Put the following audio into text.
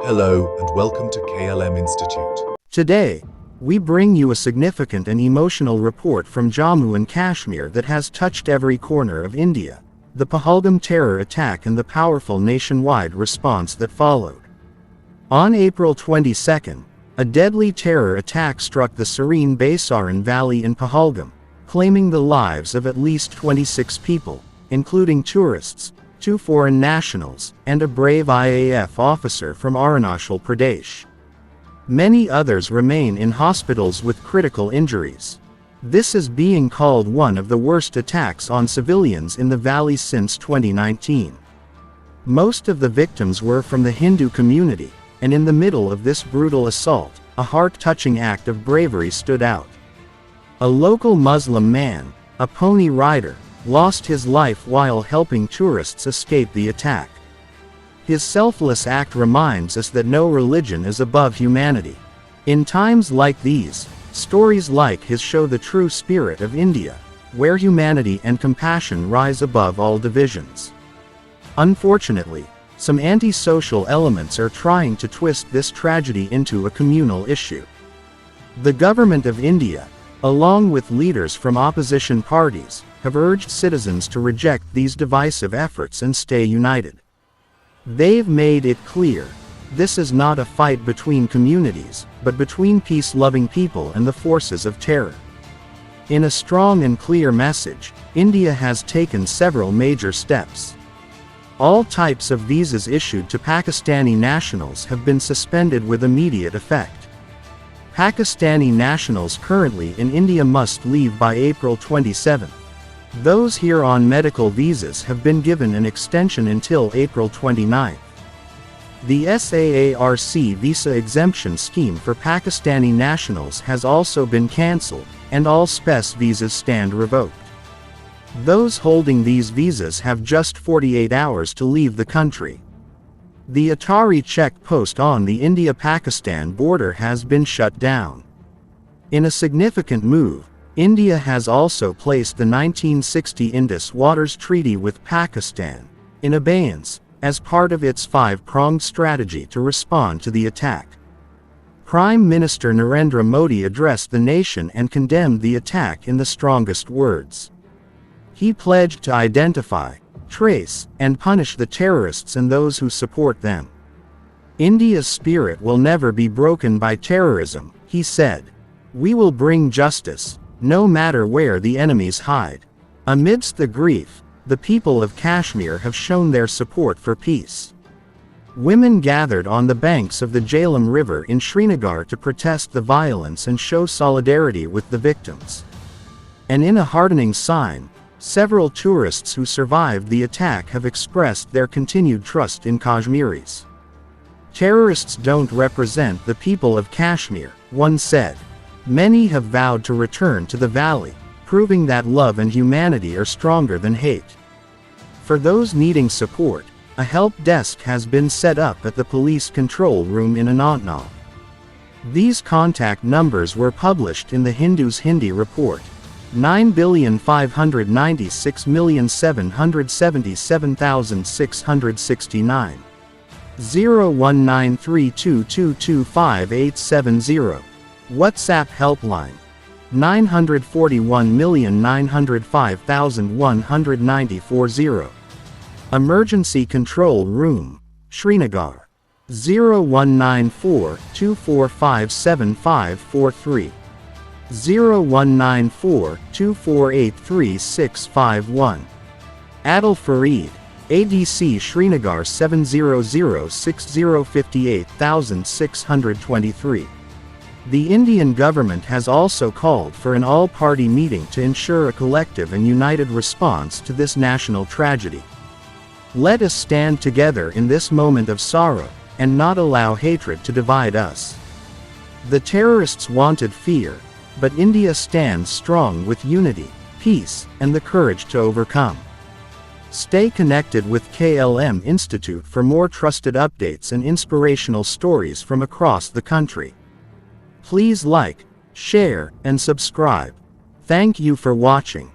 Hello and welcome to KLM Institute. Today, we bring you a significant and emotional report from Jammu and Kashmir that has touched every corner of India, the Pahalgam terror attack and the powerful nationwide response that followed. On April 22, a deadly terror attack struck the serene Baisaran Valley in Pahalgam, claiming the lives of at least 26 people, including tourists, 2 foreign nationals, and a brave IAF officer from Arunachal Pradesh. Many others remain in hospitals with critical injuries. This is being called one of the worst attacks on civilians in the valley since 2019. Most of the victims were from the Hindu community, and in the middle of this brutal assault, a heart-touching act of bravery stood out. A local Muslim man, a pony rider, lost his life while helping tourists escape the attack. His selfless act reminds us that no religion is above humanity. In times like these, stories like his show the true spirit of India, where humanity and compassion rise above all divisions. Unfortunately, some anti-social elements are trying to twist this tragedy into a communal issue. The government of India, along with leaders from opposition parties, have urged citizens to reject these divisive efforts and stay united. They've made it clear, this is not a fight between communities, but between peace-loving people and the forces of terror. In a strong and clear message, India has taken several major steps. All types of visas issued to Pakistani nationals have been suspended with immediate effect. Pakistani nationals currently in India must leave by April 27. Those here on medical visas have been given an extension until April 29. The SAARC visa exemption scheme for Pakistani nationals has also been cancelled, and all SPES visas stand revoked. Those holding these visas have just 48 hours to leave the country. The Atari check post on the India-Pakistan border has been shut down. In a significant move, India has also placed the 1960 Indus Waters Treaty with Pakistan in abeyance, as part of its 5-pronged strategy to respond to the attack. Prime Minister Narendra Modi addressed the nation and condemned the attack in the strongest words. He pledged to identify, trace, and punish the terrorists and those who support them. India's spirit will never be broken by terrorism, he said. We will bring justice, no matter where the enemies hide. Amidst the grief, the people of Kashmir have shown their support for peace. Women gathered on the banks of the Jhelum River in Srinagar to protest the violence and show solidarity with the victims. And in a heartening sign, several tourists who survived the attack have expressed their continued trust in Kashmiris. Terrorists don't represent the people of Kashmir, one said. Many have vowed to return to the valley, proving that love and humanity are stronger than hate. For those needing support, a help desk has been set up at the police control room in Anantnag. These contact numbers were published in the Hindu's Hindi report. 9,596,777,669. 01932225870. WhatsApp helpline. 941,905,194. Emergency control room, Srinagar. 0194-2457-543. 0194-2483-651. Adil Fareed, ADC Srinagar 700-6058-623. The Indian government has also called for an all-party meeting to ensure a collective and united response to this national tragedy. Let us stand together in this moment of sorrow, and not allow hatred to divide us. The terrorists wanted fear, but India stands strong with unity, peace, and the courage to overcome. Stay connected with KLM Institute for more trusted updates and inspirational stories from across the country. Please like, share, and subscribe. Thank you for watching.